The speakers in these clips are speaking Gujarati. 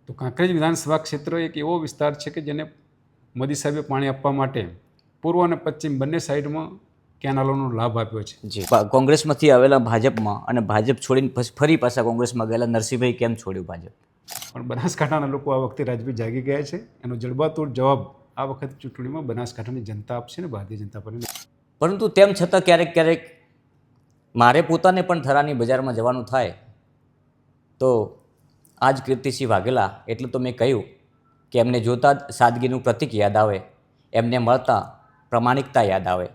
તો કાંકરેજ વિધાનસભા ક્ષેત્ર એક એવો વિસ્તાર છે કે જેને મોદી સાહેબે પાણી આપવા માટે પૂર્વ અને પશ્ચિમ બંને સાઈડમાં કેનાલોનો લાભ આપ્યો છે. જી કોંગ્રેસમાંથી આવેલા ભાજપમાં અને ભાજપ છોડીને પછી ફરી પાછા કોંગ્રેસમાં ગયેલા નરસિંહભાઈ કેમ છોડ્યું ભાજપ? પણ બનાસકાંઠાના લોકો આ વખતે રાજભાઈ જાગી ગયા છે. એનો જડબાતોડ જવાબ આ વખતે ચૂંટણીમાં બનાસકાંઠાની જનતા આપશે ને ભારતીય જનતા પાર્ટીને. પરંતુ તેમ છતાં ક્યારેક મારે પોતાને પણ થરાની બજારમાં જવાનું થાય તો આજ કીર્તિસિંહ વાઘેલા એટલે તો મેં કહ્યું કે એમને જોતાં જ સાદગીનું પ્રતીક યાદ આવે, એમને મળતા પ્રમાણિકતા યાદ આવે.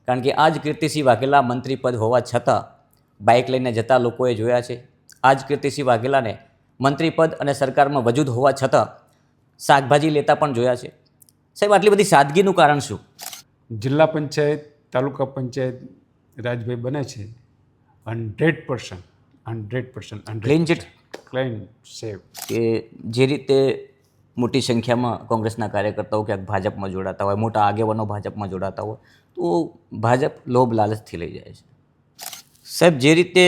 કારણ કે આજ કીર્તિસિંહ વાઘેલા મંત્રી પદ હોવા છતાં બાઇક લઈને જતા લોકોએ જોયા છે. આજ કીર્તિસિંહ વાઘેલાને મંત્રી પદ અને સરકારમાં વજૂદ હોવા છતાં શાકભાજી લેતા પણ જોયા છે. સાહેબ, આટલી બધી સાદગીનું કારણ શું? જિલ્લા પંચાયત, તાલુકા પંચાયત રાજભાઈ બને છે 100% ક્લીન ચીટ ક્લીન સેવ. કે જે રીતે મોટી સંખ્યામાં કોંગ્રેસના કાર્યકર્તાઓ ક્યાંક ભાજપમાં જોડાતા હોય, મોટા આગેવાનો ભાજપમાં જોડાતા હોય, તો ભાજપ લોભ લાલચથી લઈ જાય છે. સાહેબ, જે રીતે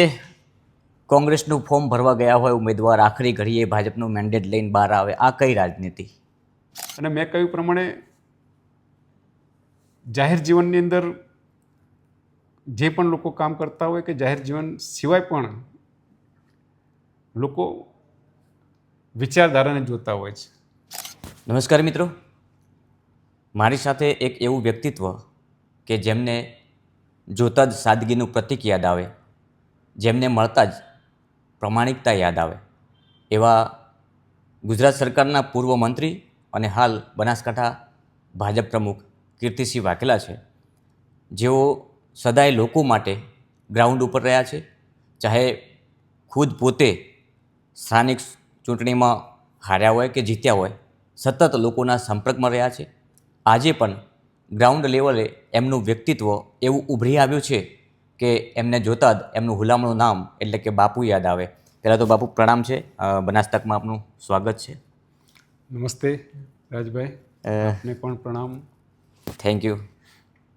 કોંગ્રેસનું ફોર્મ ભરવા ગયા હોય ઉમેદવાર આખરી ઘડીએ ભાજપનું મેન્ડેટ લઈને બહાર આવે, આ કઈ રાજનીતિ? અને મેં કહ્યું પ્રમાણે જાહેર જીવનની અંદર જે પણ લોકો કામ કરતા હોય કે જાહેર જીવન સિવાય પણ લોકો વિચારધારાને જોતા હોય છે. નમસ્કાર મિત્રો, મારી સાથે એક એવું વ્યક્તિત્વ કે જેમને જોતાં જ સાદગીનું પ્રતીક યાદ આવે, જેમને મળતા જ પ્રમાણિકતા યાદ આવે, એવા ગુજરાત સરકારના પૂર્વ મંત્રી અને હાલ બનાસકાંઠા ભાજપ પ્રમુખ કીર્તિસિંહ વાઘેલા છે, જેઓ સદાય લોકો માટે ગ્રાઉન્ડ ઉપર રહ્યા છે. ચાહે ખુદ પોતે સ્થાનિક ચૂંટણીમાં હાર્યા હોય કે જીત્યા હોય, સતત લોકોના સંપર્કમાં રહ્યા છે. આજે પણ ગ્રાઉન્ડ લેવલે એમનું વ્યક્તિત્વ એવું ઉભરી આવ્યું છે કે એમને જોતાં જ એમનું હુલામણું નામ એટલે કે બાપુ યાદ આવે. પહેલાં તો બાપુ પ્રણામ છે, બનાસ તકમાં આપનું સ્વાગત છે. નમસ્તે રાજભાઈ, આપને પણ પ્રણામ. Thank you.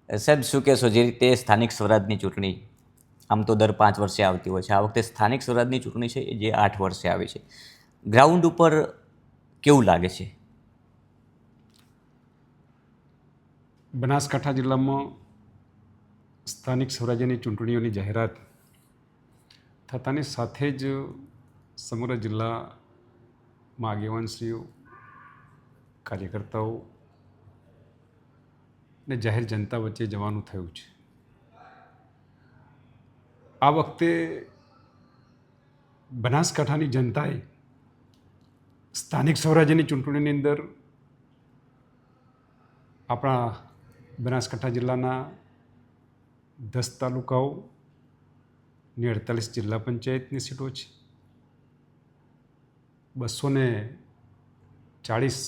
સાહેબ, શું કહેશો, જે રીતે સ્થાનિક સ્વરાજની ચૂંટણી આમ તો દર 5 વર્ષે આવતી હોય છે, આ વખતે સ્થાનિક સ્વરાજની ચૂંટણી છે જે 8 વર્ષે આવી છે, ગ્રાઉન્ડ ઉપર કેવું લાગે છે? બનાસકાંઠા જિલ્લામાં સ્થાનિક સ્વરાજ્યની ચૂંટણીઓની જાહેરાત થતાની સાથે જ સમગ્ર જિલ્લામાં આગેવાનશ્રીઓ, કાર્યકર્તાઓ ને જાહેર જનતા વચ્ચે જવાનું થયું છે. આ વખતે બનાસકાંઠાની જનતાએ સ્થાનિક સ્વરાજ્યની ચૂંટણીની અંદર આપણા બનાસકાંઠા જિલ્લાના 10 તાલુકાઓ ની 48 જિલ્લા પંચાયતની સીટો છે, 240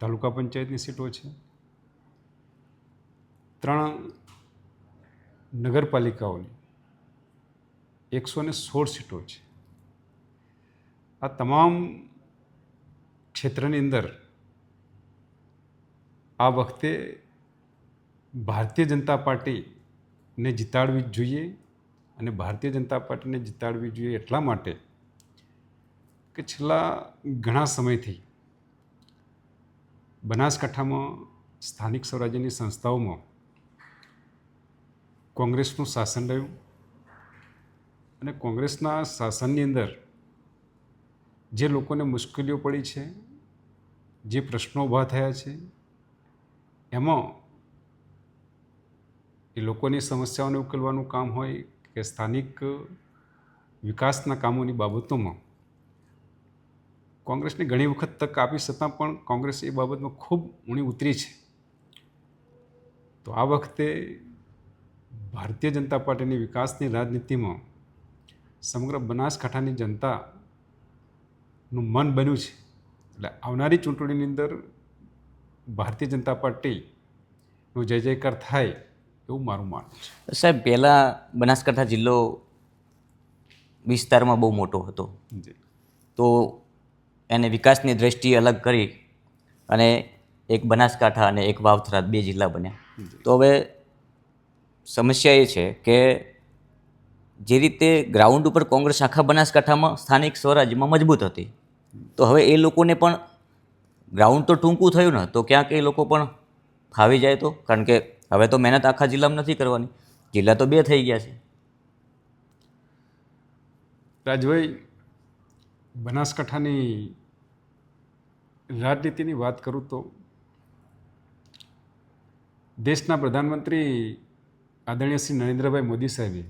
તાલુકા પંચાયતની સીટો છે, 3 નગરપાલિકાઓની 116 સીટો છે. આ તમામ ક્ષેત્રની અંદર આ વખતે ભારતીય જનતા પાર્ટીને જીતાડવી જ જોઈએ. અને ભારતીય જનતા પાર્ટીને જીતાડવી જોઈએ એટલા માટે કે છેલ્લા ઘણા સમયથી બનાસકાંઠામાં સ્થાનિક સ્વરાજ્યની સંસ્થાઓમાં કોંગ્રેસનું શાસન રહ્યું અને કોંગ્રેસના શાસનની અંદર જે લોકોને મુશ્કેલીઓ પડી છે, જે પ્રશ્નો ઊભા થયા છે, એમાં એ લોકોની સમસ્યાઓને ઉકેલવાનું કામ હોય કે સ્થાનિક વિકાસના કામોની બાબતોમાં કોંગ્રેસને ઘણી વખત તક આપી છતાં પણ કોંગ્રેસ એ બાબતમાં ખૂબ ઊણી ઉતરી છે. તો આ વખતે ભારતીય જનતા પાર્ટીની વિકાસની રાજનીતિમાં સમગ્ર બનાસકાંઠાની જનતાનું મન બન્યું છે. એટલે આવનારી ચૂંટણીની અંદર ભારતીય જનતા પાર્ટીનો જય જયકાર થાય એવું મારું માનવું છે. સાહેબ, પહેલાં બનાસકાંઠા જિલ્લો વિસ્તારમાં બહુ મોટો હતો, તો એને વિકાસની દ્રષ્ટિએ અલગ કરી અને એક બનાસકાંઠા અને એક વાવથરાદ 2 જિલ્લા બન્યા. તો હવે સમસ્યા એ છે કે જે રીતે ગ્રાઉન્ડ ઉપર કોંગ્રેસ આખા બનાસકાંઠામાં સ્થાનિક સ્વરાજ્યમાં મજબૂત હતી, તો હવે એ લોકોને પણ ગ્રાઉન્ડ તો ટૂંકું થયું ને, તો ક્યાંક એ લોકો પણ ફાવી જાય તો, કારણ કે હવે તો મહેનત આખા જિલ્લામાં નથી કરવાની, જિલ્લા તો 2 થઈ ગયા છે. રાજભાઈ, બનાસકાંઠાની રાજનીતિની વાત કરું તો દેશના પ્રધાનમંત્રી આદરણીય શ્રી નરેન્દ્રભાઈ મોદી સાહેબે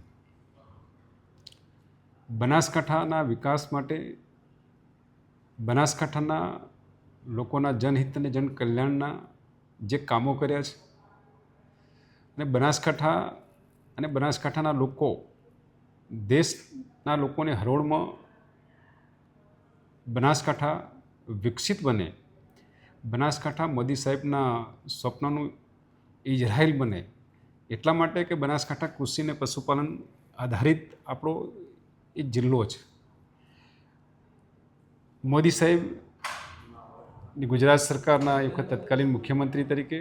બનાસકાંઠાના વિકાસ માટે, બનાસકાંઠાના લોકોના જનહિત અને જન કલ્યાણના જે કામો કર્યા છે, અને બનાસકાંઠાના લોકો દેશના લોકોને હરોળમાં બનાસકાંઠા વિકસિત બને, બનાસકાંઠા મોદી સાહેબના સ્વપ્નનું ઇઝરાયલ બને, એટલા માટે કે બનાસકાંઠા કૃષિ અને પશુપાલન આધારિત આપણો એક જિલ્લો છે. મોદી સાહેબ ગુજરાત સરકારના એક વખત તત્કાલીન મુખ્યમંત્રી તરીકે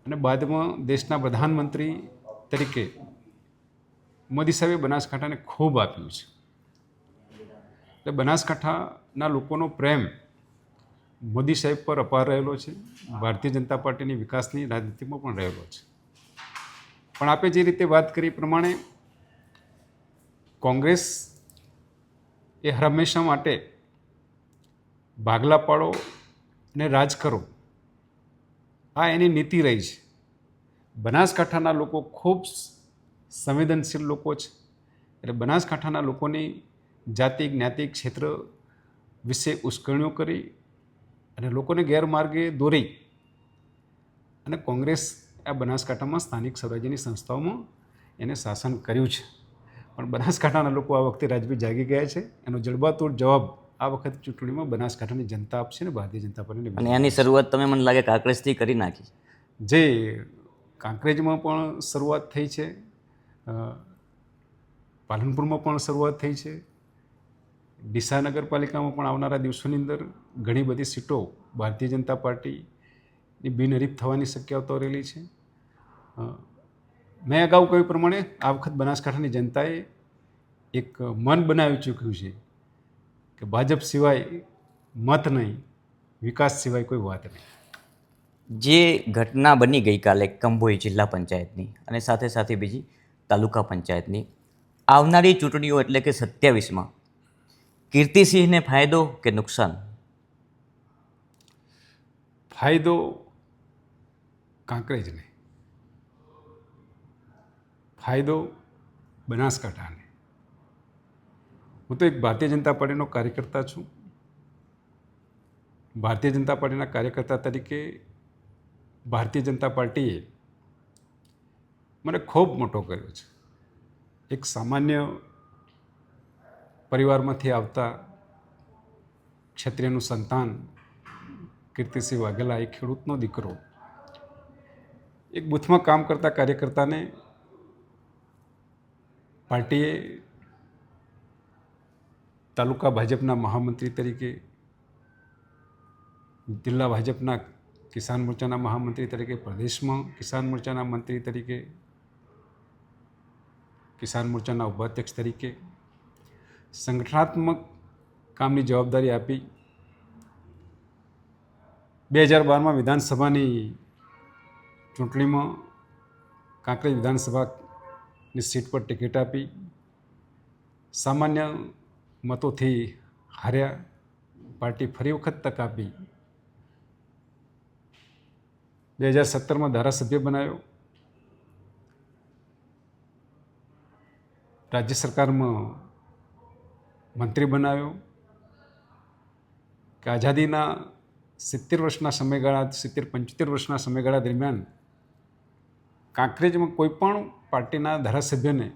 અને બાદમાં દેશના પ્રધાનમંત્રી તરીકે મોદી સાહેબે બનાસકાંઠાને ખૂબ આપ્યું છે. એટલે બનાસકાંઠાના લોકોનો પ્રેમ મોદી સાહેબ પર અપાર રહેલો છે. ભારતીય જનતા પાર્ટીની વિકાસની રાજનીતિમાં પણ રહેલો છે. પણ આપે જે રીતે વાત કરી પ્રમાણે કોંગ્રેસ એ હંમેશા માટે ભાગલા પાડો અને રાજ કરો, આ એની નીતિ રહી છે. બનાસકાંઠાના લોકો ખૂબ સંવેદનશીલ લોકો છે. એટલે બનાસકાંઠાના લોકોની જાતિ જ્ઞાતિ ક્ષેત્ર વિશે ઉશ્કેરણીઓ કરી અને લોકોને ગેરમાર્ગે દોરી અને કોંગ્રેસ આ બનાસકાંઠામાં સ્થાનિક સ્વરાજ્યની સંસ્થાઓમાં એને શાસન કર્યું છે. પણ બનાસકાંઠાના લોકો આ વખતે રાજવી જાગી ગયા છે. એનો જડબાતોડ જવાબ આ વખત ચૂંટણીમાં બનાસકાંઠાની જનતા આપશે ને ભારતીય જનતા પાર્ટીને. અને એની શરૂઆત તમે મને લાગે કાંકરેજથી કરી નાખી. જે કાંકરેજમાં પણ શરૂઆત થઈ છે, પાલનપુરમાં પણ શરૂઆત થઈ છે, ડીસા નગરપાલિકામાં પણ આવનારા દિવસોની અંદર ઘણી બધી સીટો ભારતીય જનતા પાર્ટીની બિનહરીફ થવાની શક્યતાઓ રહેલી છે. મેં અગાઉ કહ્યું પ્રમાણે આ વખત બનાસકાંઠાની જનતાએ એક મન બનાવી ચૂક્યું છે કે ભાજપ સિવાય મત નહીં, વિકાસ સિવાય કોઈ વાત નહીં. જે ઘટના બની ગઈકાલે કંભોઈ જિલ્લા પંચાયતની અને સાથે સાથે બીજી તાલુકા પંચાયતની, આવનારી ચૂંટણીઓ એટલે કે 27માં કીર્તિસિંહને ફાયદો કે નુકસાન? ફાયદો કાંકરેજને, ફાયદો બનાસકાંઠાને. હું તો એક ભારતીય જનતા પાર્ટીનો કાર્યકર્તા છું. ભારતીય જનતા પાર્ટીના કાર્યકર્તા તરીકે ભારતીય જનતા પાર્ટીએ મને ખૂબ મોટો કર્યો છે. એક સામાન્ય પરિવારમાંથી આવતા ક્ષત્રિયનું સંતાન કીર્તિસિંહ વાઘેલા, એક ખેડૂતનો દીકરો, એક બૂથમાં કામ કરતા કાર્યકર્તાને પાર્ટીએ તાલુકા ભાજપના મહામંત્રી તરીકે, જિલ્લા ભાજપના કિસાન મોરચાના મહામંત્રી તરીકે, પ્રદેશમાં કિસાન મોરચાના મંત્રી તરીકે, કિસાન મોરચાના ઉપાધ્યક્ષ તરીકે સંગઠનાત્મક કામની જવાબદારી આપી. 2012માં વિધાનસભાની ચૂંટણીમાં કાંકરેજ વિધાનસભાની સીટ પર ટિકિટ આપી, સામાન્ય મતોથી હાર્યા. પાર્ટી ફરી વખત તક આપી. 2017માં ધારાસભ્ય બનાવ્યો. રાજ્ય સરકારમાં મંત્રી બનાવ્યો. કે આઝાદીના 70 વર્ષના સમયગાળા, 70-75 વર્ષના સમયગાળા દરમિયાન કાંકરેજમાં કોઈ પણ પાર્ટીના ધારાસભ્યને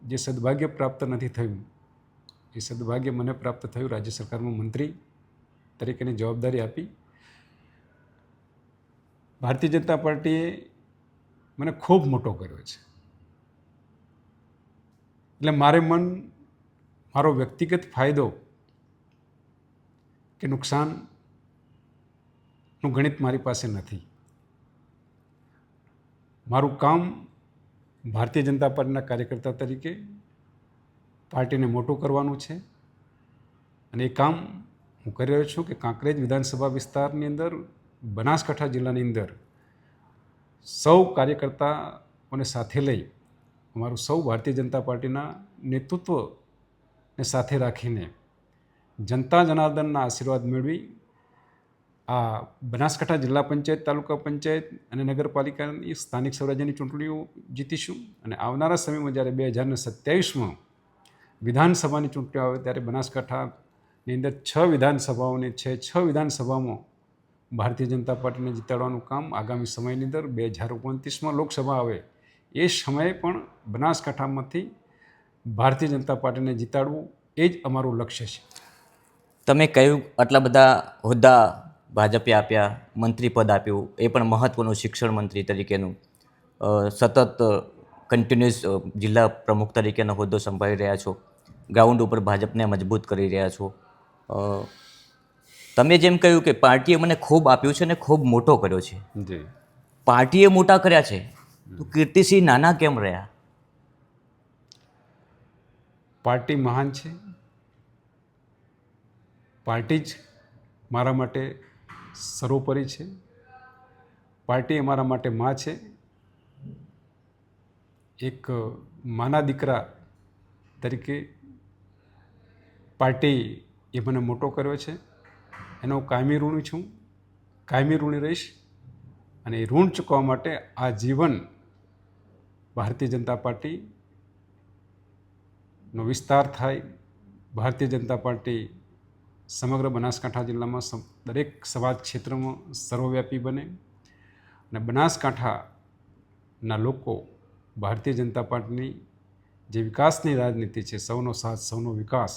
જે સદભાગ્ય પ્રાપ્ત નથી થયું, એ સદભાગ્ય મને પ્રાપ્ત થયું. રાજ્ય સરકારમાં મંત્રી તરીકેની જવાબદારી આપી. ભારતીય જનતા પાર્ટીએ મને ખૂબ મોટો કર્યો છે. એટલે મારો વ્યક્તિગત ફાયદો કે નુકસાનનું ગણિત મારી પાસે નથી. મારું કામ ભારતીય જનતા પાર્ટીના કાર્યકર્તા તરીકે પાર્ટીને મોટું કરવાનું છે અને એ કામ હું કરી રહ્યો છું કે કાંકરેજ વિધાનસભા વિસ્તારની અંદર, બનાસકાંઠા જિલ્લાની અંદર સૌ કાર્યકર્તાઓને સાથે લઈ અમારું સૌ ભારતીય જનતા પાર્ટીના નેતૃત્વને સાથે રાખીને જનતા જનાર્દનના આશીર્વાદ મેળવી આ બનાસકાંઠા જિલ્લા પંચાયત, તાલુકા પંચાયત અને નગરપાલિકાની સ્થાનિક સ્વરાજ્યની ચૂંટણીઓ જીતીશું. અને આવનારા સમયમાં જ્યારે 2027માં વિધાનસભાની ચૂંટણીઓ આવે ત્યારે બનાસકાંઠાની અંદર 6 વિધાનસભાઓની છે, 6 વિધાનસભામાં ભારતીય જનતા પાર્ટીને જીતાડવાનું કામ આગામી સમયની અંદર 2029માં લોકસભા આવે એ સમયે પણ બનાસકાંઠામાંથી ભારતીય જનતા પાર્ટીને જીતાડવું એ જ અમારું લક્ષ્ય છે. તમે કહ્યું આટલા બધા હોદ્દા ભાજપે આપ્યા, મંત્રી પદ આપ્યું, એ પણ મહત્ત્વનું શિક્ષણ મંત્રી તરીકેનું, સતત કન્ટિન્યુઅસ જિલ્લા પ્રમુખ તરીકેનો હોદ્દો સંભાળી રહ્યા છો, ગ્રાઉન્ડ ઉપર ભાજપને મજબૂત કરી રહ્યા છો. તમે જેમ કહ્યું કે પાર્ટીએ મને ખૂબ આપ્યું છે અને ખૂબ મોટો કર્યો છે. જી, પાર્ટીએ મોટા કર્યા છે તો કીર્તિસિંહ નાના કેમ રહ્યા? પાર્ટી મહાન છે. પાર્ટી જ મારા માટે સર્વોપરી છે. પાર્ટી અમારા માટે માં છે. એક માના દીકરા તરીકે પાર્ટી એ મને મોટો કર્યો છે. એનો હું કાયમી ઋણી છું, કાયમી ઋણી રહીશ. અને એ ઋણ ચૂકવવા માટે આ જીવન ભારતીય જનતા પાર્ટીનો વિસ્તાર થાય, ભારતીય જનતા પાર્ટી સમગ્ર બનાસકાંઠા જિલ્લામાં દરેક સમાજ ક્ષેત્રમાં સર્વવ્યાપી બને અને બનાસકાંઠાના લોકો ભારતીય જનતા પાર્ટીની જે વિકાસની રાજનીતિ છે, સૌનો સાથ સૌનો વિકાસ,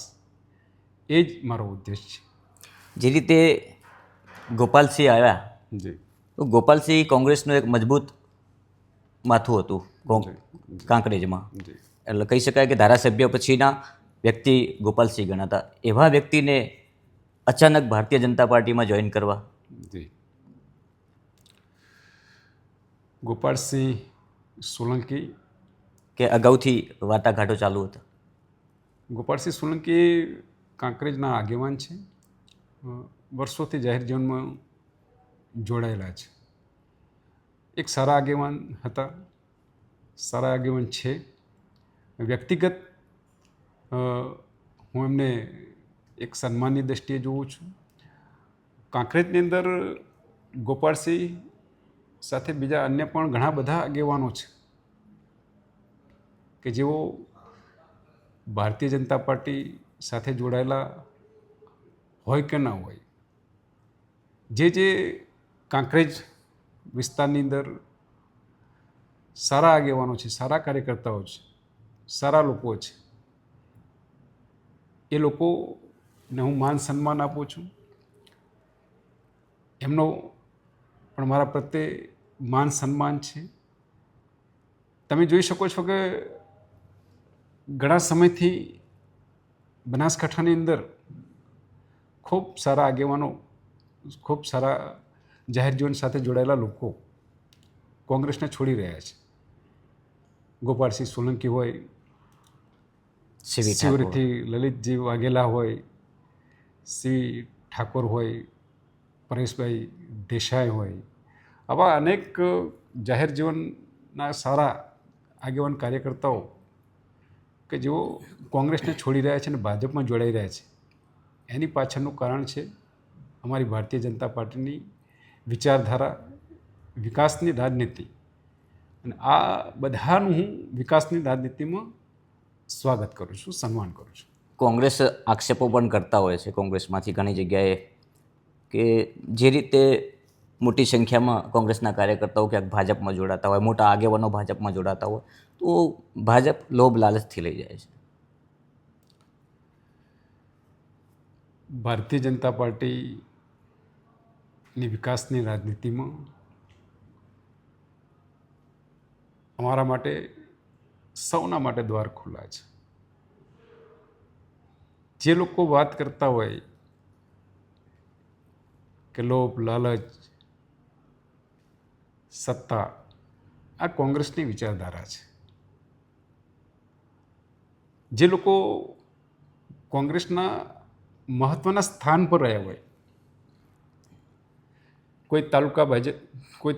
એ જ મારો ઉદ્દેશ છે. જે રીતે ગોપાલસિંહ આવ્યા, જી, તો ગોપાલસિંહ કોંગ્રેસનું એક મજબૂત માથું હતું કાંકરેજમાં. જી, એટલે કહી શકાય કે ધારાસભ્ય પછીના વ્યક્તિ ગોપાલસિંહ ગણાતા. એવા વ્યક્તિને અચાનક ભારતીય જનતા પાર્ટીમાં જોઈન કરવા? જી. ગોપાલસિંહ સોલંકી, કે અગાઉથી વાટાઘાટો ચાલુ હતા? ગોપાલસિંહ સોલંકી કાંકરેજના આગેવાન છે. વર્ષોથી જાહેર જીવનમાં જોડાયેલા છે. એક સારા આગેવાન હતા, સારા આગેવાન છે. વ્યક્તિગત હું એમને એક સન્માનની દ્રષ્ટિએ જોઉં છું. કાંકરેજની અંદર ગોપાલસિંહ સાથે બીજા અન્ય પણ ઘણા બધા આગેવાનો છે કે જેઓ ભારતીય જનતા પાર્ટી સાથે જોડાયેલા હોય કે ના હોય, જે કાંકરેજ વિસ્તારની અંદર સારા આગેવાનો છે, સારા કાર્યકર્તાઓ છે, સારા લોકો છે, એ લોકોને હું માન સન્માન આપું છું. એમનો પણ મારા પ્રત્યે માન સન્માન છે. તમે જોઈ શકો છો કે ઘણા સમયથી બનાસકાંઠાની અંદર ખૂબ સારા આગેવાનો, ખૂબ સારા જાહેર જીવન સાથે જોડાયેલા લોકો કોંગ્રેસને છોડી રહ્યા છે. ગોપાલસિંહ સોલંકી હોય, શિવરીથી લલિતજી વાઘેલા હોય, સી ઠાકોર હોય, પરેશભાઈ દેસાઈ હોય, આવા અનેક જાહેર જીવનના સારા આગેવાન કાર્યકર્તાઓ કે જેઓ કોંગ્રેસને છોડી રહ્યા છે અને ભાજપમાં જોડાઈ રહ્યા છે. એની પાછળનું કારણ છે અમારી ભારતીય જનતા પાર્ટીની વિચારધારા, વિકાસની રાજનીતિ. અને આ બધાનું હું વિકાસની રાજનીતિમાં સ્વાગત કરું છું, સન્માન કરું છું. કોંગ્રેસ આક્ષેપો પણ કરતા હોય છે કોંગ્રેસમાંથી ઘણી જગ્યાએ કે જે રીતે મોટી સંખ્યામાં કોંગ્રેસના કાર્યકર્તાઓ ક્યાંક ભાજપમાં જોડાતા હોય, મોટા આગેવાનો ભાજપમાં જોડાતા હોય, તો ભાજપ લોભ લાલચથી લઈ જાય છે. ભારતીય જનતા પાર્ટીની વિકાસની રાજનીતિમાં અમારા માટે સૌના માટે દ્વાર ખુલ્લા છે. જે લોકો વાત કરતા હોય કે લોભ, લાલચ, સત્તા, આ કોંગ્રેસની વિચારધારા છે. જે લોકો કોંગ્રેસના મહત્ત્વના સ્થાન પર રહ્યા હોય. કોઈ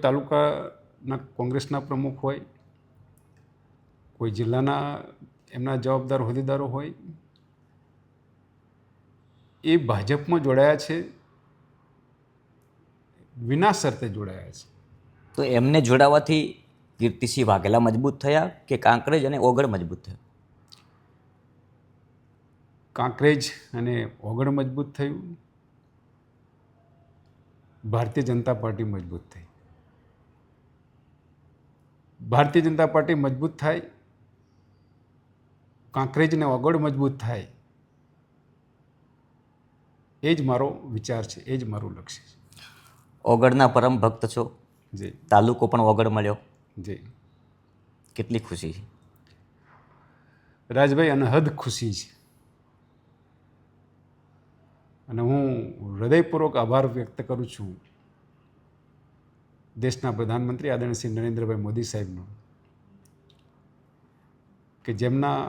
તાલુકાના કોંગ્રેસના પ્રમુખ હોય, કોઈ જિલ્લાના એમના જવાબદાર હોદ્દેદારો હોય, એ ભાજપમાં જોડાયા છે, વિના શરતે જોડાયા છે. તો એમને જોડાવાથી કીર્તિસિંહ વાઘેલા મજબૂત થયા કે કાંકરેજ અને ઓગળ મજબૂત થયા? કાંકરેજ અને ઓગળ મજબૂત થયું, ભારતીય જનતા પાર્ટી મજબૂત થઈ. ભારતીય જનતા પાર્ટી મજબૂત થાય, કાંકરેજ અને ઓગળ મજબૂત થાય, એ જ મારો વિચાર છે, એ જ મારું લક્ષ્ય છે. ઓગળના પરમ ભક્ત છો, જી તાલુકો પણ ઓગળ મળ્યો, જી કેટલી ખુશી છે. રાજભાઈ, અનહદ ખુશી છે. અને હું હૃદયપૂર્વક આભાર વ્યક્ત કરું છું દેશના પ્રધાનમંત્રી આદરણીય શ્રી નરેન્દ્રભાઈ મોદી સાહેબનો, કે જેમના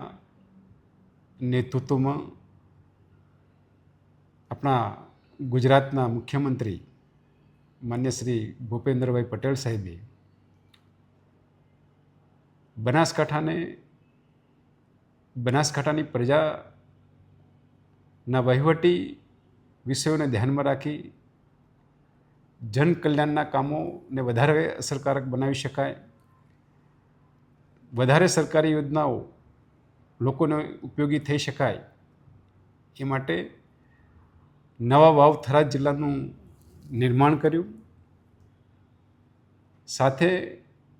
નેતૃત્વમાં આપણા ગુજરાતના મુખ્યમંત્રી માન્ય શ્રી ભૂપેન્દ્રભાઈ પટેલ સાહેબે બનાસકાંઠાની પ્રજાના વહીવટી વિષયોને ધ્યાનમાં રાખી જનકલ્યાણના કામોને વધારે અસરકારક બનાવી શકાય, વધારે સરકારી યોજનાઓ લોકોને ઉપયોગી થઈ શકાય, એ માટે નવા વાવ થરાદ જિલ્લાનું નિર્માણ કર્યું. સાથે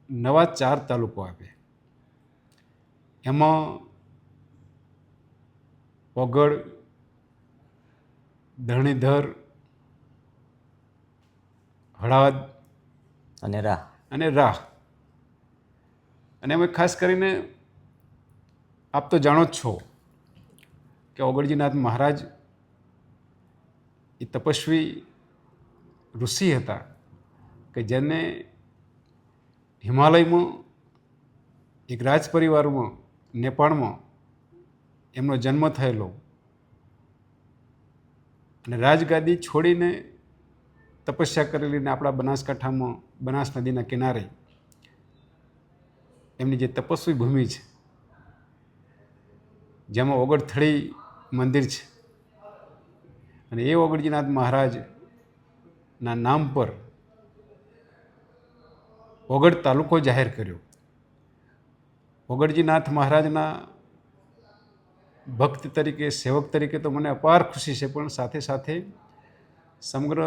નવા 4 તાલુકો આપ્યા. એમાં ઓગળ, ધરણીધર, હળાદ અને રાહ. અને રાહ. અને અમે ખાસ કરીને, આપ તો જાણો જ છો કે ઓગળજીનાથ મહારાજ એ તપસ્વી ઋષિ હતા કે જેને હિમાલયમાં એક રાજ પરિવારમાં નેપાળમાં એમનો જન્મ થયેલો, અને રાજગાદી છોડીને તપસ્યા કરેલી ને આપણા બનાસકાંઠામાં બનાસ નદીના કિનારે એમની જે તપસ્વી ભૂમિ છે, જેમાં ઓગળથળી મંદિર છે, અને એ ઓગળજીનાથ મહારાજના નામ પર ઓગળ તાલુકો જાહેર કર્યો. ઓગળજીનાથ મહારાજના ભક્ત તરીકે, સેવક તરીકે તો મને અપાર ખુશી છે, પણ સાથે સાથે સમગ્ર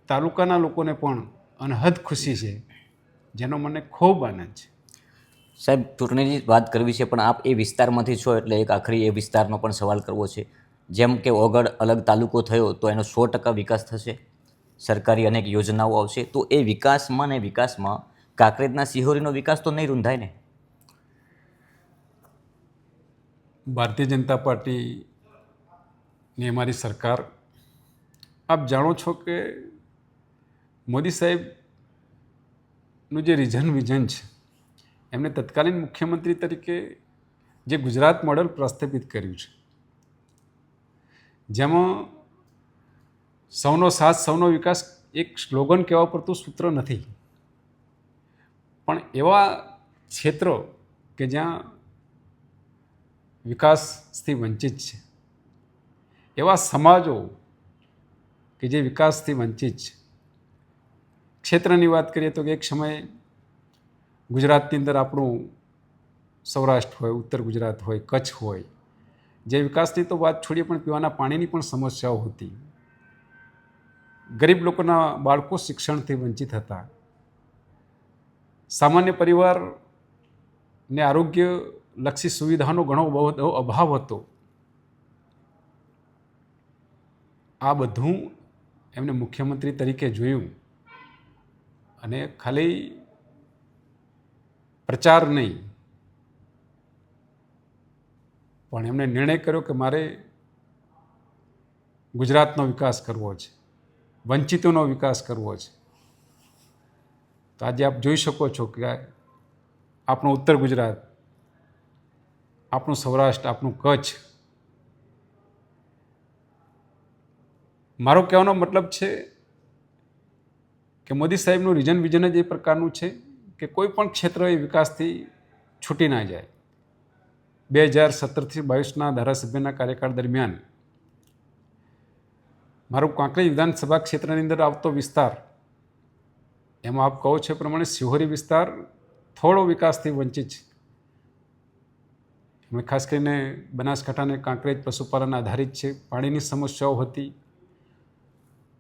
તાલુકાના લોકોને પણ અનહદ ખુશી છે, જેનો મને ખૂબ આનંદ છે. સાહેબ, ચૂંટણીની વાત કરવી છે, પણ આપ એ વિસ્તારમાંથી છો એટલે એક આખરી એ વિસ્તારનો પણ સવાલ કરવો છે. જેમ કે ઓગળ અલગ તાલુકો થયો તો એનો 100% વિકાસ થશે, સરકારી અનેક યોજનાઓ આવશે, તો એ વિકાસમાં કાંકરેજના સિહોરીનો વિકાસ તો નહીં રૂંધાય ને? ભારતીય જનતા પાર્ટીની અમારી સરકાર, આપ જાણો છો કે મોદી સાહેબનું જે વિઝન છે, એમને તત્કાલીન મુખ્યમંત્રી તરીકે જે ગુજરાત મોડેલ પ્રસ્થાપિત કર્યું છે, જેમાં સૌનો સાથ સૌનો વિકાસ એક સ્લોગન કહેવા પડતું સૂત્ર નથી, પણ એવા ક્ષેત્રો કે જ્યાં વિકાસથી વંચિત છે, એવા સમાજો કે જે વિકાસથી વંચિત છે. ક્ષેત્રની વાત કરીએ તો એક સમયે ગુજરાતની અંદર આપણું સૌરાષ્ટ્ર હોય, ઉત્તર ગુજરાત હોય, કચ્છ હોય, જે વિકાસની તો વાત છોડીએ પણ પીવાના પાણીની પણ સમસ્યાઓ હતી. ગરીબ લોકોના બાળકો શિક્ષણથી વંચિત હતા. સામાન્ય પરિવારને આરોગ્યલક્ષી સુવિધાનો ઘણો બધો અભાવ હતો. આ બધું એમને મુખ્યમંત્રી તરીકે જોયું, અને ખાલી પ્રચાર નહીં, પણ એમણે નિર્ણય કર્યો કે મારે ગુજરાતનો વિકાસ કરવો છે, વંચિતોનો વિકાસ કરવો છે. તો આજે આપ જોઈ શકો છો કે આપણું ઉત્તર ગુજરાત, આપણું સૌરાષ્ટ્ર, આપણું કચ્છ મારો કહેવાનો મતલબ છે કે મોદી સાહેબનું વિઝન જ એ પ્રકારનું છે કે કોઈ પણ ક્ષેત્ર એ વિકાસથી છૂટી ના જાય. 2017થી 22ના ધારાસભ્યના કાર્યકાળ દરમિયાન મારું કાંકરેજ વિધાનસભા ક્ષેત્રની અંદર આવતો વિસ્તાર, એમાં આપ કહો છો એ પ્રમાણે શિહોરી વિસ્તાર થોડો વિકાસથી વંચિત છે. એમાં ખાસ કરીને બનાસકાંઠા અને કાંકરેજ પશુપાલન આધારિત છે. પાણીની સમસ્યાઓ હતી.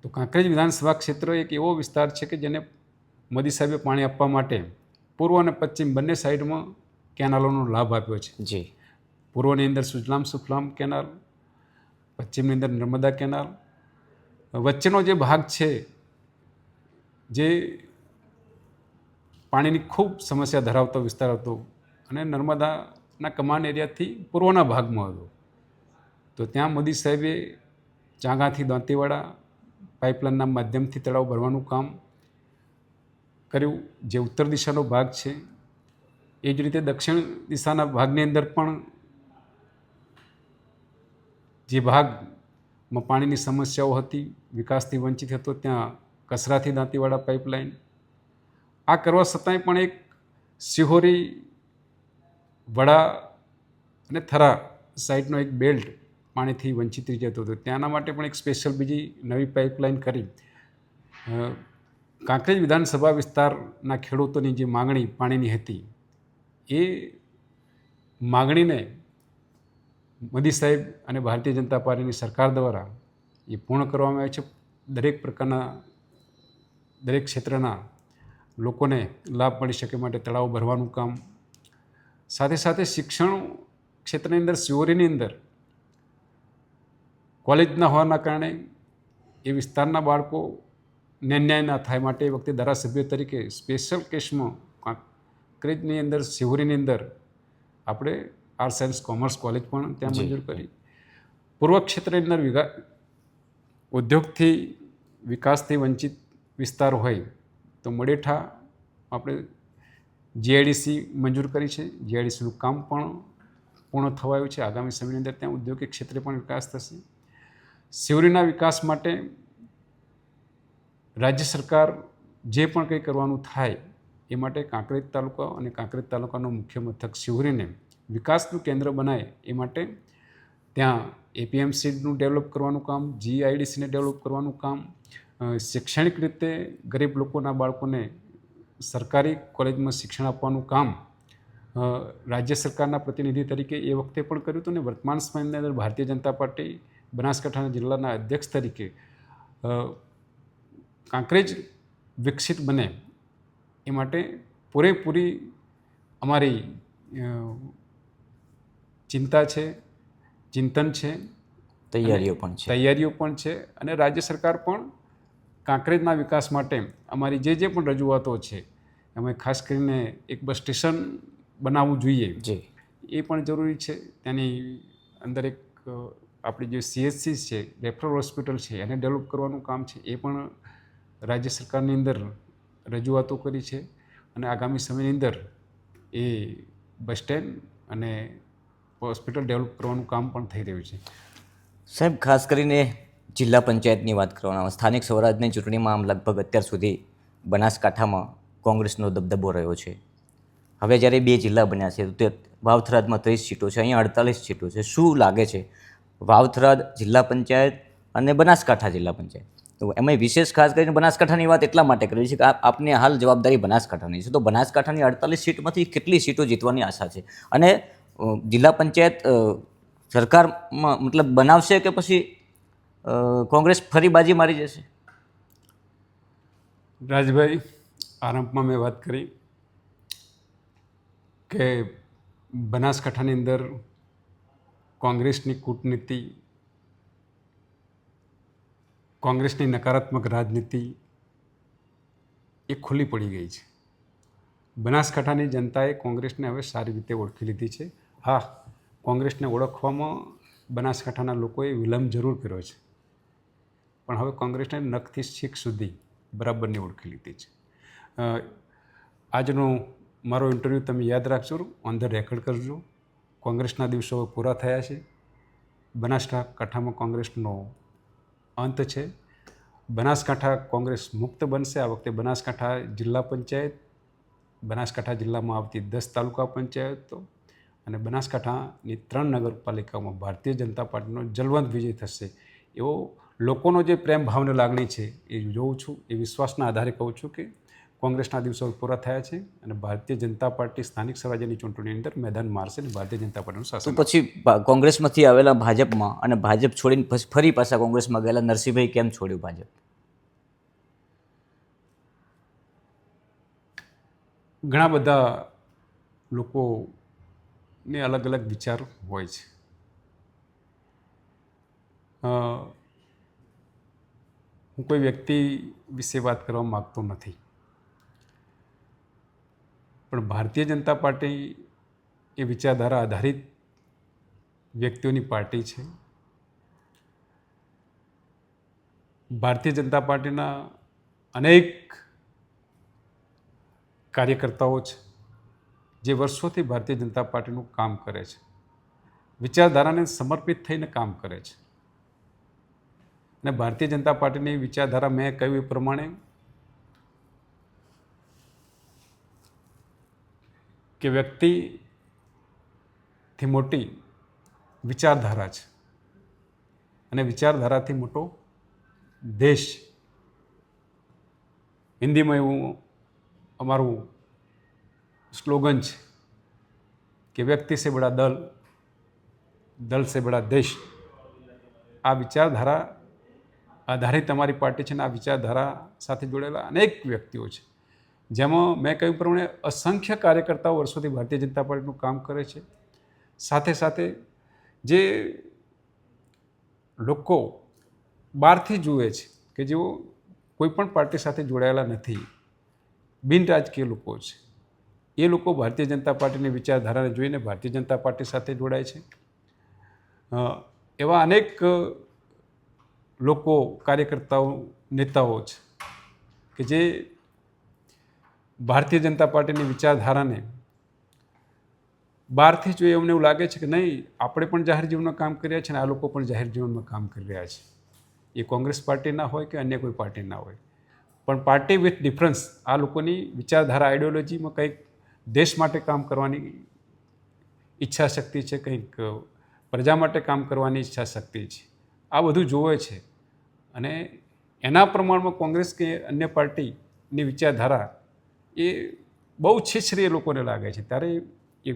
તો કાંકરેજ વિધાનસભા ક્ષેત્ર એક એવો વિસ્તાર છે કે જેને મોદી સાહેબે પાણી આપવા માટે પૂર્વ અને પશ્ચિમ બંને સાઈડમાં કેનાલોનો લાભ આપ્યો છે. જી. પૂર્વની અંદર સુજલામ સુફલામ કેનાલ, પશ્ચિમની અંદર નર્મદા કેનાલ, વચ્ચેનો જે ભાગ છે જે પાણીની ખૂબ સમસ્યા ધરાવતો વિસ્તાર હતો અને નર્મદાના કમાન એરિયાથી પૂર્વના ભાગમાં હતો. તો ત્યાં મોદી સાહેબે ચાંગાથી દાંતીવાડા પાઇપલાઇનના માધ્યમથી તળાવ ભરવાનું કામ કર્યું, જે ઉત્તર દિશાનો ભાગ છે. એ જ રીતે દક્ષિણ દિશાના ભાગની અંદર પણ જે ભાગમાં પાણીની સમસ્યાઓ હતી, વિકાસથી વંચિત હતો, ત્યાં કસરાથી દાંતીવાડા પાઇપલાઇન આ કરવા છતાંય પણ એક શિહોરી, વડા અને થરા સાઈડનો એક બેલ્ટ પાણીથી વંચિત રહી જતો હતો. ત્યાંના માટે પણ એક સ્પેશિયલ બીજી નવી પાઇપલાઇન કરી કાંકરેજ વિધાનસભા વિસ્તારના ખેડૂતોની જે માગણી પાણીની હતી એ માગણીને મોદી સાહેબ અને ભારતીય જનતા પાર્ટીની સરકાર દ્વારા એ પૂર્ણ કરવામાં આવે છે. દરેક પ્રકારના, દરેક ક્ષેત્રના લોકોને લાભ મળી શકે માટે તળાવ ભરવાનું કામ, સાથે સાથે શિક્ષણ ક્ષેત્રની અંદર શિહોરીની અંદર કોલેજ ના હોવાના કારણે એ વિસ્તારના બાળકોને અન્યાય ના થાય માટે એ વખતે ધારાસભ્ય તરીકે સ્પેશિયલ કેસમાં કાંકરેજની અંદર, શિહોરીની અંદર આપણે આર્ટ્સ સાયન્સ કોમર્સ કોલેજ પણ ત્યાં મંજૂર કરી. પૂર્વ ક્ષેત્રની અંદર ઉદ્યોગથી વિકાસથી વંચિત વિસ્તાર હોય તો મડેઠા આપણે જીઆઈડીસી મંજૂર કરી છે. જીઆઈડીસીનું કામ પણ પૂર્ણ થવાયું છે. આગામી સમયની અંદર ત્યાં ઉદ્યોગિક ક્ષેત્રે પણ વિકાસ થશે. શિહોરીના વિકાસ માટે રાજ્ય સરકાર જે પણ કંઈ કરવાનું થાય એ માટે કાંકરેજ તાલુકા અને કાંકરેજ તાલુકાનું મુખ્ય મથક શિહોરીને વિકાસનું કેન્દ્ર બનાવે એ માટે ત્યાં એપીએમસીનું ડેવલપ કરવાનું કામ, જીઆઈડીસીને ડેવલપ કરવાનું કામ, શૈક્ષણિક રીતે ગરીબ લોકોના બાળકોને સરકારી કોલેજમાં શિક્ષણ આપવાનું કામ રાજ્ય સરકારના પ્રતિનિધિ તરીકે એ વખતે પણ કર્યું હતું. અને વર્તમાન સમયની અંદર ભારતીય જનતા પાર્ટી બનાસકાંઠા જિલ્લાના અધ્યક્ષ તરીકે કાંકરેજ વિકસિત બને એ માટે પૂરેપૂરી અમારી ચિંતા છે, ચિંતન છે, તૈયારીઓ પણ છે. અને રાજ્ય સરકાર પણ કાંકરેજના વિકાસ માટે અમારી જે પણ રજૂઆતો છે એમાં ખાસ કરીને એક બસ સ્ટેશન બનાવવું જોઈએ એ પણ જરૂરી છે. ત્યાંની અંદર એક આપણી જે CHC છે, રેફરલ હોસ્પિટલ છે, એને ડેવલપ કરવાનું કામ છે. એ પણ રાજ્ય સરકારની અંદર રજૂઆતો કરી છે અને આગામી સમયની અંદર એ બસ સ્ટેન્ડ અને હોસ્પિટલ ડેવલપ કરવાનું કામ પણ થઈ રહ્યું છે. સાહેબ, ખાસ કરીને જિલ્લા પંચાયતની વાત કરવામાં, સ્થાનિક સ્વરાજની ચૂંટણીમાં આમ લગભગ અત્યાર સુધી બનાસકાંઠામાં કોંગ્રેસનો દબદબો રહ્યો છે. હવે જ્યારે 2 જિલ્લા બન્યા છે તો વાવથરાદમાં 30 સીટો છે, અહીંયા 48 સીટો છે. શું લાગે છે વાવથરાદ જિલ્લા પંચાયત અને બનાસકાંઠા જિલ્લા પંચાયત, તો એમાં વિશેષ ખાસ કરીને બનાસકાંઠાની વાત એટલા માટે કરી છે કે આપને હાલ જવાબદારી બનાસકાંઠાની છે, તો બનાસકાંઠાની 48 સીટમાંથી કેટલી સીટો જીતવાની આશા છે? અને જિલ્લા પંચાયત સરકારમાં મતલબ બનાવશે કે પછી કોંગ્રેસ ફરી બાજી મારી જશે? રાજભાઈ, આરંભમાં મેં વાત કરી કે બનાસકાંઠાની અંદર કોંગ્રેસની કૂટનીતિ, કોંગ્રેસની નકારાત્મક રાજનીતિ એ ખુલ્લી પડી ગઈ છે. બનાસકાંઠાની જનતાએ કોંગ્રેસને હવે સારી રીતે ઓળખી લીધી છે. હા, કોંગ્રેસને ઓળખવામાં બનાસકાંઠાના લોકોએ વિલંબ જરૂર કર્યો છે, પણ હવે કોંગ્રેસને નખથી શીખ સુધી બરાબરની ઓળખી લીધી છે. આજનો મારો ઇન્ટરવ્યૂ તમે યાદ રાખજો, ઓન ધ રેકોર્ડ કરજો. કોંગ્રેસના દિવસો પૂરા થયા છે. બનાસકાંઠામાં કોંગ્રેસનો અંત છે. બનાસકાંઠા કોંગ્રેસ મુક્ત બનશે. આ વખતે બનાસકાંઠા જિલ્લા પંચાયત, બનાસકાંઠા જિલ્લામાં આવતી 10 તાલુકા પંચાયતો અને બનાસકાંઠાની 3 નગરપાલિકાઓમાં ભારતીય જનતા પાર્ટીનો જલવંત વિજય થશે એવો લોકોનો જે પ્રેમ ભાવને લાગણી છે એ જોઉં છું. એ વિશ્વાસના આધારે કહું છું કે કોંગ્રેસના દિવસો પૂરા થયા છે અને ભારતીય જનતા પાર્ટી સ્થાનિક સ્વરાજ્યની ચૂંટણીની અંદર મેદાન મારશે અને ભારતીય જનતા પાર્ટીનું તો શાસન. પછી કોંગ્રેસમાંથી આવેલા ભાજપમાં અને ભાજપ છોડીને ફરી પાછા કોંગ્રેસમાં ગયેલા નરસિંહભાઈ કેમ છોડ્યું ભાજપ? ઘણા બધા લોકોને અલગ અલગ વિચાર હોય છે. હું કોઈ વ્યક્તિ વિશે વાત કરવા માગતો નથી, પણ ભારતીય જનતા પાર્ટી એ વિચારધારા આધારિત વ્યક્તિઓની પાર્ટી છે. ભારતીય જનતા પાર્ટીના અનેક કાર્યકર્તાઓ છે જે વર્ષોથી ભારતીય જનતા પાર્ટીનું કામ કરે છે, વિચારધારાને સમર્પિત થઈને કામ કરે છે. અને ભારતીય જનતા પાર્ટીની વિચારધારા મેં કહ્યું એ પ્રમાણે કે વ્યક્તિથી મોટી વિચારધારા છે અને વિચારધારાથી મોટો દેશ. હિન્દીમાં એવું અમારું સ્લોગન છે કે વ્યક્તિ સે બડા દલ, દલ સે બડા દેશ. આ વિચારધારા આધારિત અમારી પાર્ટી છે અને આ વિચારધારા સાથે જોડાયેલા અનેક વ્યક્તિઓ છે, જેમાં મેં કહ્યું પ્રમાણે અસંખ્ય કાર્યકર્તાઓ વર્ષોથી ભારતીય જનતા પાર્ટીનું કામ કરે છે. સાથે સાથે જે લોકો બહારથી જુએ છે કે જેઓ કોઈ પણ પાર્ટી સાથે જોડાયેલા નથી, બિન રાજકીય લોકો છે, એ લોકો ભારતીય જનતા પાર્ટીની વિચારધારાને જોઈને ભારતીય જનતા પાર્ટી સાથે જોડાય છે. એવા અનેક લોકો, કાર્યકર્તાઓ, નેતાઓ છે કે જે ભારતીય જનતા પાર્ટીની વિચારધારાને બહારથી જોઈએ અમને એવું લાગે છે કે નહીં, આપણે પણ જાહેર જીવનમાં કામ કરી રહ્યા છીએ અને આ લોકો પણ જાહેર જીવનમાં કામ કરી રહ્યા છે. એ કોંગ્રેસ પાર્ટીના હોય કે અન્ય કોઈ પાર્ટીના હોય, પણ પાર્ટી વિથ ડિફરન્સ. આ લોકોની વિચારધારા, આઈડિયોલોજીમાં કંઈક દેશ માટે કામ કરવાની ઈચ્છા શક્તિ છે, કંઈક પ્રજા માટે કામ કરવાની ઈચ્છા શક્તિ છે. આ બધું જોવે છે અને એના પ્રમાણમાં કોંગ્રેસ કે અન્ય પાર્ટીની વિચારધારા એ બહુ છીછરી એ લોકોને લાગે છે. ત્યારે એ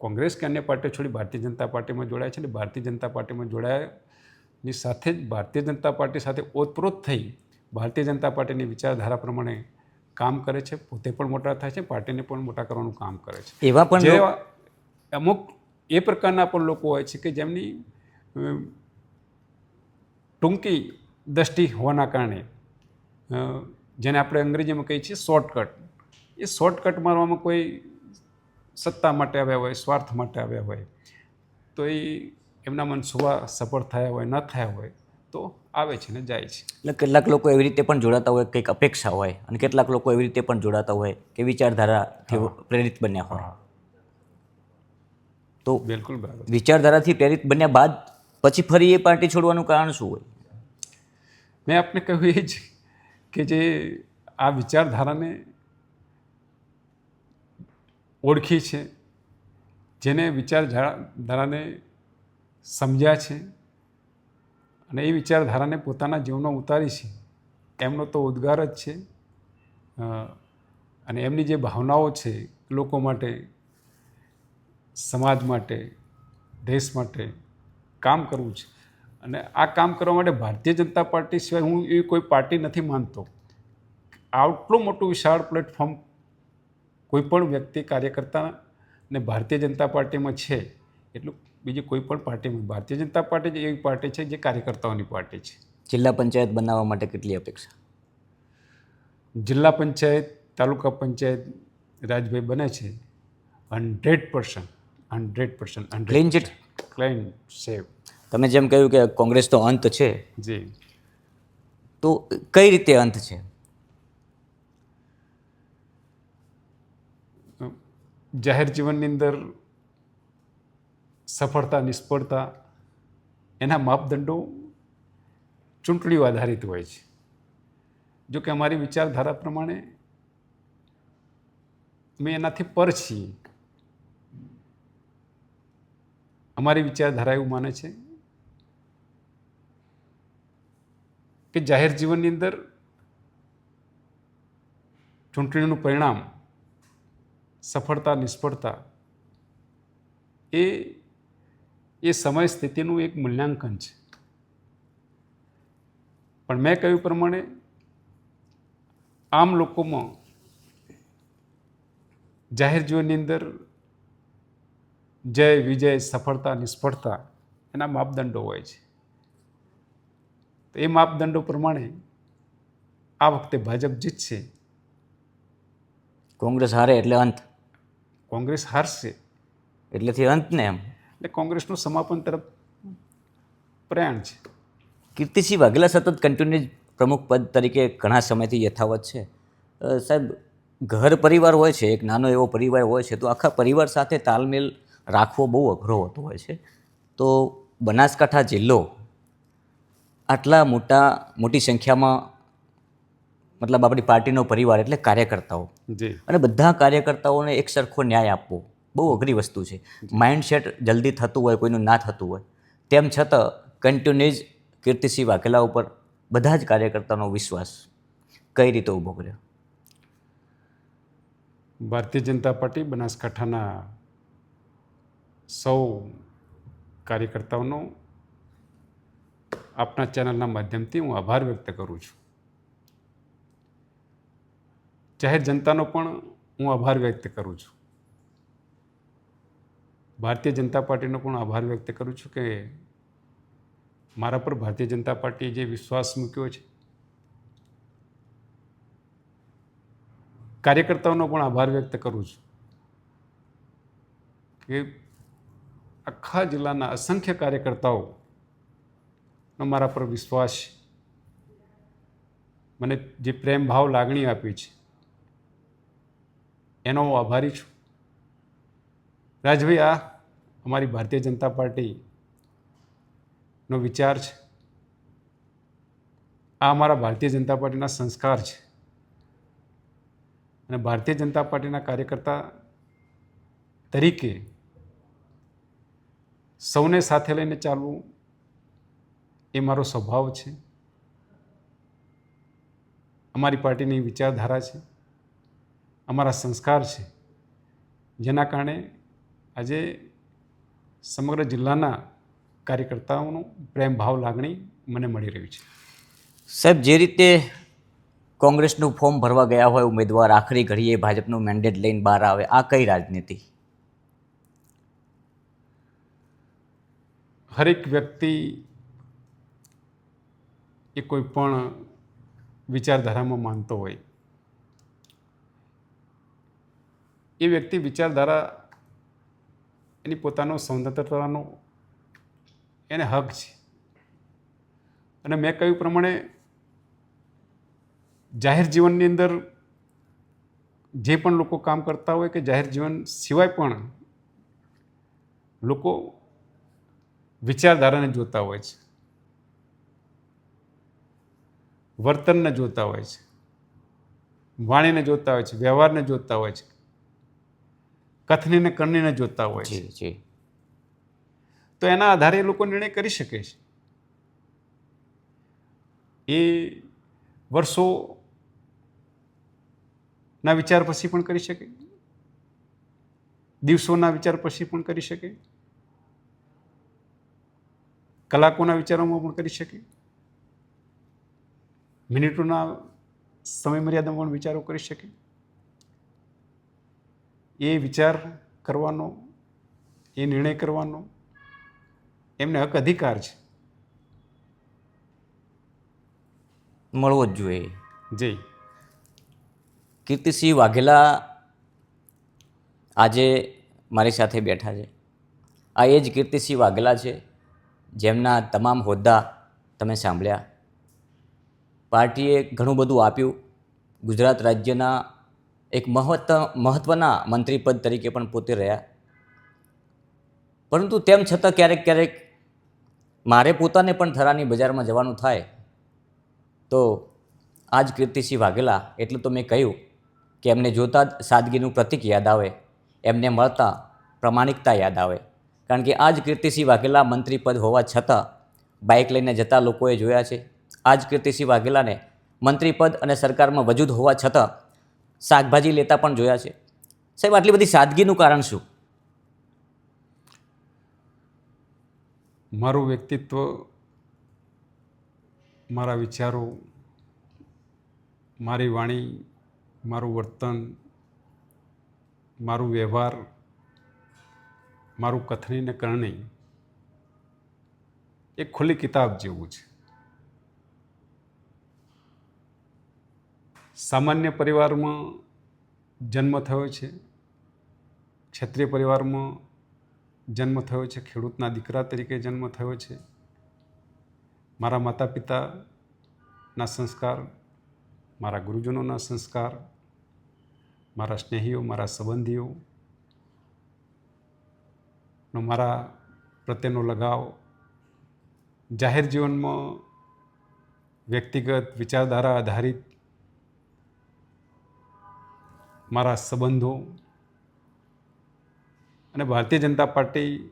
કોંગ્રેસ કે અન્ય પાર્ટીઓ છોડી ભારતીય જનતા પાર્ટીમાં જોડાય છે અને ભારતીય જનતા પાર્ટીમાં જોડાયાની સાથે જ ભારતીય જનતા પાર્ટી સાથે ઓતપ્રોત થઈ ભારતીય જનતા પાર્ટીની વિચારધારા પ્રમાણે કામ કરે છે. પોતે પણ મોટા થાય છે, પાર્ટીને પણ મોટા કરવાનું કામ કરે છે. એવા પણ અમુક એ પ્રકારના પણ લોકો હોય છે કે જેમની ટૂંકી દ્રષ્ટિ હોવાના કારણે, જેને આપણે અંગ્રેજીમાં કહીએ છીએ શોર્ટકટ, એ શોર્ટકટ મારવામાં કોઈ સત્તા માટે આવ્યા હોય, સ્વાર્થ માટે આવ્યા હોય, તો એ એમના મનસૂબા સફળ થયા હોય, ન થયા હોય તો આવે છે ને જાય છે. એટલે કેટલાક લોકો એવી રીતે પણ જોડાતા હોય, કંઈક અપેક્ષા હોય, અને કેટલાક લોકો એવી રીતે પણ જોડાતા હોય કે વિચારધારાથી પ્રેરિત બન્યા હોય. તો બિલકુલ બરાબર. વિચારધારાથી પ્રેરિત બન્યા બાદ પછી ફરી એ પાર્ટી છોડવાનું કારણ શું હોય? મેં આપને કહ્યું એ જ કે જે આ વિચારધારાને ઓળખી છે, જેને વિચારધારાને સમજ્યા છે અને એ વિચારધારાને પોતાના જીવનમાં ઉતારી છે, એમનો તો ઉદ્ગાર જ છે. અને એમની જે ભાવનાઓ છે લોકો માટે, સમાજ માટે, દેશ માટે કામ કરવું છે. અને આ કામ કરવા માટે ભારતીય જનતા પાર્ટી સિવાય હું એવી કોઈ પાર્ટી નથી માનતો. આટલું મોટું વિશાળ પ્લેટફોર્મ કોઈ પણ વ્યક્તિ, કાર્યકર્તા ને ભારતીય જનતા પાર્ટીમાં છે એટલું બીજી કોઈ પણ પાર્ટીમાં. ભારતીય જનતા પાર્ટી જ એવી પાર્ટી છે જે કાર્યકર્તાઓની પાર્ટી છે. જિલ્લા પંચાયત બનાવવા માટે કેટલી અપેક્ષા? જિલ્લા પંચાયત, તાલુકા પંચાયત રાજભાઈ બને છે 100%. Clean chit? ક્લીન સેવ. તમે જેમ કહ્યું કે કોંગ્રેસ તો અંત છે, જી. તો કઈ રીતે અંત છે? જાહેર જીવનની અંદર સફળતા, નિષ્ફળતા એના માપદંડો ચૂંટણીઓ આધારિત હોય છે. જો કે અમારી વિચારધારા પ્રમાણે અમે એનાથી પર છીએ. અમારી વિચારધારા એવું માને છે કે જાહેર જીવનની અંદર ચૂંટણીનું પરિણામ, સફળતા નિષ્ફળતા એ સમય સ્થિતિનું એક મૂલ્યાંકન છે. પણ મેં કહ્યું પ્રમાણે આમ લોકોમાં જાહેર જીવનની અંદર જય વિજય, સફળતા નિષ્ફળતા એના માપદંડો હોય છે. તો એ માપદંડો પ્રમાણે આ વખતે ભાજપ જીતશે. કોંગ્રેસ હારે એટલે અંત, કોંગ્રેસ હારશે એટલેથી અંત ને એમ. એટલે કોંગ્રેસનું સમાપન તરફ પ્રયાણ છે. કીર્તિસિંહ વાઘેલા સતત કન્ટિન્યુઅસ પ્રમુખ પદ તરીકે ઘણા સમયથી યથાવત છે. સાહેબ, ઘર પરિવાર હોય છે, એક નાનો એવો પરિવાર હોય છે, તો આખા પરિવાર સાથે તાલમેલ રાખવો બહુ અઘરો હોતો હોય છે. તો બનાસકાંઠા જિલ્લો આટલા મોટી સંખ્યામાં, મતલબ આપણી પાર્ટીનો પરિવાર એટલે કાર્યકર્તાઓ, જી, અને બધા કાર્યકર્તાઓને એક સરખો ન્યાય આપવો બહુ અઘરી વસ્તુ છે. માઇન્ડસેટ જલ્દી થતું હોય, કોઈનું ના થતું હોય, તેમ છતાં કન્ટિન્યુઅસ કીર્તિસિંહ વાઘેલા ઉપર બધા જ કાર્યકર્તાનો વિશ્વાસ કઈ રીતે ઊભો કર્યો? ભારતીય જનતા પાર્ટી બનાસકાંઠાના સૌ કાર્યકર્તાઓનો આપના ચેનલના માધ્યમથી હું આભાર વ્યક્ત કરું છું. જાહેર જનતાનો પણ હું આભાર વ્યક્ત કરું છું. ભારતીય જનતા પાર્ટીનો પણ આભાર વ્યક્ત કરું છું કે મારા પર ભારતીય જનતા પાર્ટીએ જે વિશ્વાસ મૂક્યો છે. કાર્યકર્તાઓનો પણ આભાર વ્યક્ત કરું છું કે આખા જિલ્લાના અસંખ્ય કાર્યકર્તાઓનો મારા પર વિશ્વાસ, મને જે પ્રેમ ભાવ લાગણી આપી છે એનો હું આભારી છું. રાજભાઈ, આ અમારી ભારતીય જનતા પાર્ટીનો વિચાર છે, આ અમારા ભારતીય જનતા પાર્ટીના સંસ્કાર છે. અને ભારતીય જનતા પાર્ટીના કાર્યકર્તા તરીકે સૌને સાથે લઈને ચાલવું એ મારો સ્વભાવ છે. અમારી પાર્ટીની વિચારધારા છે, અમારા સંસ્કાર છે, જેના કારણે આજે સમગ્ર જિલ્લાના કાર્યકર્તાઓનો પ્રેમ ભાવ લાગણી મને મળી રહ્યું છે. સાહેબ, જે રીતે કોંગ્રેસનું ફોર્મ ભરવા ગયા હોય ઉમેદવાર, આખરી ઘડીએ ભાજપનું મેન્ડેટ લઈને બહાર આવે, આ કઈ રાજનીતિ? હરેક વ્યક્તિ એ કોઈ પણ વિચારધારામાં માનતો હોય, એ વ્યક્તિ વિચારધારા એની પોતાનો સ્વતંત્રતાનો એને હક છે. અને મેં કહ્યું પ્રમાણે જાહેર જીવનની અંદર જે પણ લોકો કામ કરતા હોય કે જાહેર જીવન સિવાય પણ લોકો વિચારધારાને જોતા હોય છે, વર્તનને જોતા હોય છે, વાણીને જોતા હોય છે, વ્યવહારને જોતા હોય છે, કથનીને કરણીને જોતા હોય છે. જી. તો એના આધારે એ લોકો નિર્ણય કરી શકે છે. એ વર્ષોના વિચાર પછી પણ કરી શકે, દિવસોના વિચાર પછી પણ કરી શકે, કલાકોના વિચારોમાં પણ કરી શકે, મિનિટોના સમય મર્યાદામાં પણ વિચારો કરી શકે. એ વિચાર કરવાનો, એ નિર્ણય કરવાનો એમને હક અધિકાર છે. મળવો જ જોઈએ. જી. કીર્તિસિંહ વાઘેલા આજે મારી સાથે બેઠા છે. આ એ જ કીર્તિસિંહ વાઘેલા છે જેમના તમામ હોદ્દા તમે સાંભળ્યા. પાર્ટીએ ઘણું બધું આપ્યું. ગુજરાત રાજ્યના એક મહત્ત્વના મંત્રીપદ તરીકે પણ પોતે રહ્યા. પરંતુ તેમ છતાં ક્યારેક મારે પોતાને પણ થરાની બજારમાં જવાનું થાય તો આ જ કીર્તિસિંહ વાઘેલા એટલે તો મેં કહ્યું કે એમને જોતા જ સાદગીનું પ્રતીક યાદ આવે, એમને મળતા પ્રમાણિકતા યાદ આવે. કારણ કે આ જ કીર્તિસિંહ વાઘેલા મંત્રી પદ હોવા છતાં બાઇક લઈને જતા લોકોએ જોયા છે. આ જ કીર્તિસિંહ વાઘેલાને મંત્રી પદ અને સરકારમાં વજૂદ હોવા છતાં શાકભાજી લેતા પણ જોયા છે. સાહેબ, આટલી બધી સાદગીનું કારણ શું? મારું વ્યક્તિત્વ, મારા વિચારો, મારી વાણી, મારું વર્તન, મારું વ્યવહાર, મારું કથની ને કરણી એ ખુલ્લી કિતાબ જેવું છે. સામાન્ય પરિવારમાં જન્મ થયો છે, ક્ષત્રિય પરિવારમાં જન્મ થયો છે, ખેડૂતના દીકરા તરીકે જન્મ થયો છે. મારા માતા પિતાના સંસ્કાર, મારા ગુરુજનોના સંસ્કાર, મારા સ્નેહીઓ, મારા સંબંધીઓ નો મારા પ્રત્યેનો લગાવ, જાહેર જીવનમાં વ્યક્તિગત વિચારધારા આધારિત મારા સંબંધો અને ભારતીય જનતા પાર્ટીના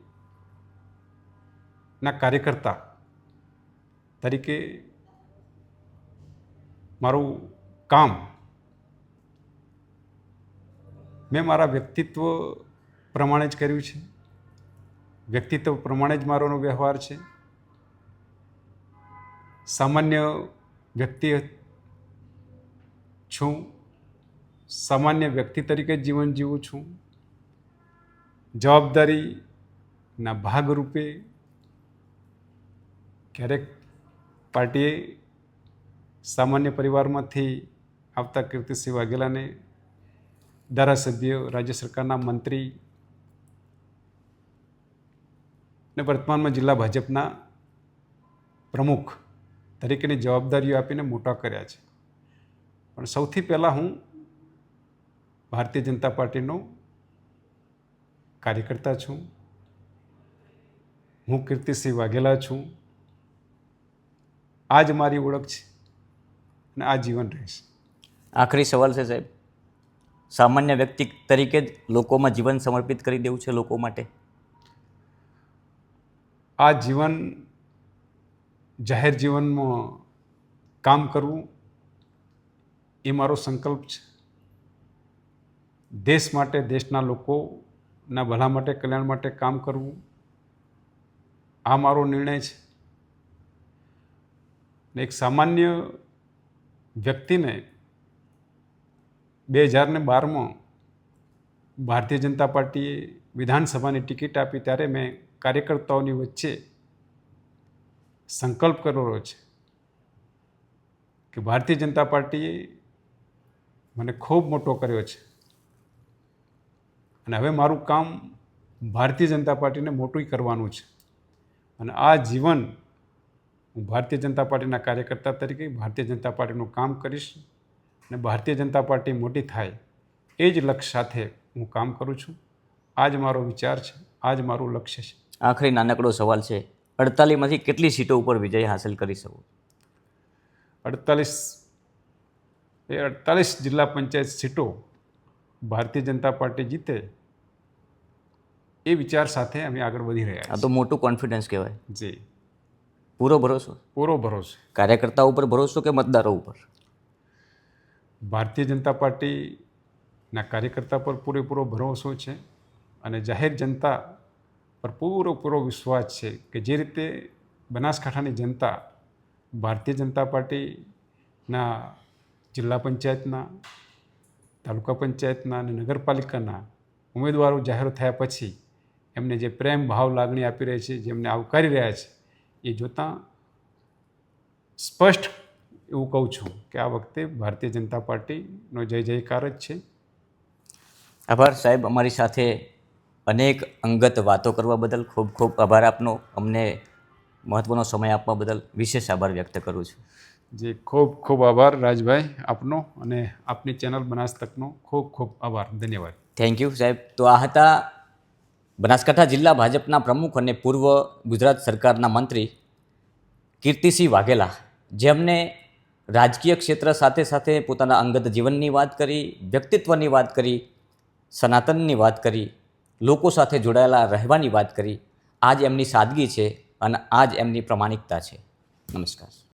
કાર્યકર્તા તરીકે મારું કામ મેં મારા વ્યક્તિત્વ પ્રમાણે જ કર્યું છે. વ્યક્તિત્વ પ્રમાણે જ મારો વ્યવહાર છે. સામાન્ય વ્યક્તિ છું, સામાન્ય વ્યક્તિ તરીકે જ જીવન જીવું છું. જવાબદારીના ભાગરૂપે ક્યારેક પાર્ટીએ સામાન્ય પરિવારમાંથી આવતા કીર્તિસિંહ વાઘેલાને ધારાસભ્ય, રાજ્ય સરકારના મંત્રી ને વર્તમાનમાં જિલ્લા ભાજપના પ્રમુખ તરીકેની જવાબદારીઓ આપીને મોટા કર્યા છે. પણ સૌથી પહેલાં હું ભારતીય જનતા પાર્ટીનો કાર્યકર્તા છું. હું કીર્તિસિંહ વાઘેલા છું. આ જ મારી ઓળખ છે અને આ જીવન રહેશે. આખરી સવાલ છે સાહેબ, સામાન્ય વ્યક્તિ તરીકે જ લોકોમાં જીવન સમર્પિત કરી દેવું છે લોકો માટે? આ જીવન જાહેર જીવનમાં કામ કરવું એ મારો સંકલ્પ છે. દેશ માટે, દેશના લોકોના ભલા માટે, કલ્યાણ માટે કામ કરવું આ મારો નિર્ણય છે. એક સામાન્ય વ્યક્તિને 2012માં ભારતીય જનતા પાર્ટીએ વિધાનસભાની ટિકિટ આપી ત્યારે મેં કાર્યકર્તાઓની વચ્ચે સંકલ્પ કરેલો છે કે ભારતીય જનતા પાર્ટીએ મને ખૂબ મોટો કર્યો છે અને હવે મારું કામ ભારતીય જનતા પાર્ટીને મોટું કરવાનું છે. અને આ જીવન હું ભારતીય જનતા પાર્ટીના કાર્યકર્તા તરીકે ભારતીય જનતા પાર્ટીનું કામ કરીશ અને ભારતીય જનતા પાર્ટી મોટી થાય એ જ લક્ષ્ય સાથે હું કામ કરું છું. આ જ મારો વિચાર છે, આ જ મારું લક્ષ્ય છે. આખરી નાનકડો સવાલ છે, 48માંથી કેટલી સીટો ઉપર વિજય હાંસલ કરી શકો? 48 જિલ્લા પંચાયત સીટો ભારતીય જનતા પાર્ટી જીતે એ વિચાર સાથે અમે આગળ વધી રહ્યા છીએ. આ તો મોટું કોન્ફિડન્સ કહેવાય. જી, પૂરો ભરોસો? પૂરો ભરોસો. કાર્યકર્તાઓ ઉપર ભરોસો કે મતદારો ઉપર? ભારતીય જનતા પાર્ટીના કાર્યકર્તા પર પૂરેપૂરો ભરોસો છે અને જાહેર જનતા પર પૂરો વિશ્વાસ છે કે જે રીતે બનાસકાંઠાની જનતા ભારતીય જનતા પાર્ટીના જિલ્લા પંચાયતના, તાલુકા પંચાયતના અને નગરપાલિકાના ઉમેદવારો જાહેર થયા પછી એમને જે પ્રેમ ભાવ લાગણી આપી રહી છે, જેમને આવકારી રહ્યા છે, એ જોતાં સ્પષ્ટ એવું કહું છું કે આ વખતે ભારતીય જનતા પાર્ટીનો જય જયકાર જ છે. આભાર સાહેબ, અમારી સાથે અનેક અંગત વાતો કરવા બદલ ખૂબ ખૂબ આભાર આપનો. અમને મહત્ત્વનો સમય આપવા બદલ વિશેષ આભાર વ્યક્ત કરું છું. જી, ખૂબ ખૂબ આભાર રાજભાઈ આપનો અને આપની ચેનલ બનાસ તકનો ખૂબ ખૂબ આભાર. ધન્યવાદ. થેન્ક યુ સાહેબ. તો આ હતા બનાસકાંઠા જિલ્લા ભાજપના પ્રમુખ અને પૂર્વ ગુજરાત સરકારના મંત્રી કીર્તિસિંહ વાઘેલા, જેમને રાજકીય ક્ષેત્ર સાથે સાથે પોતાના અંગત જીવનની વાત કરી, વ્યક્તિત્વની વાત કરી, સનાતનની વાત કરી, લોકો સાથે જોડાયેલા રહેવાની વાત કરી. આ જ એમની સાદગી છે અને આ જ એમની પ્રમાણિકતા છે. નમસ્કાર.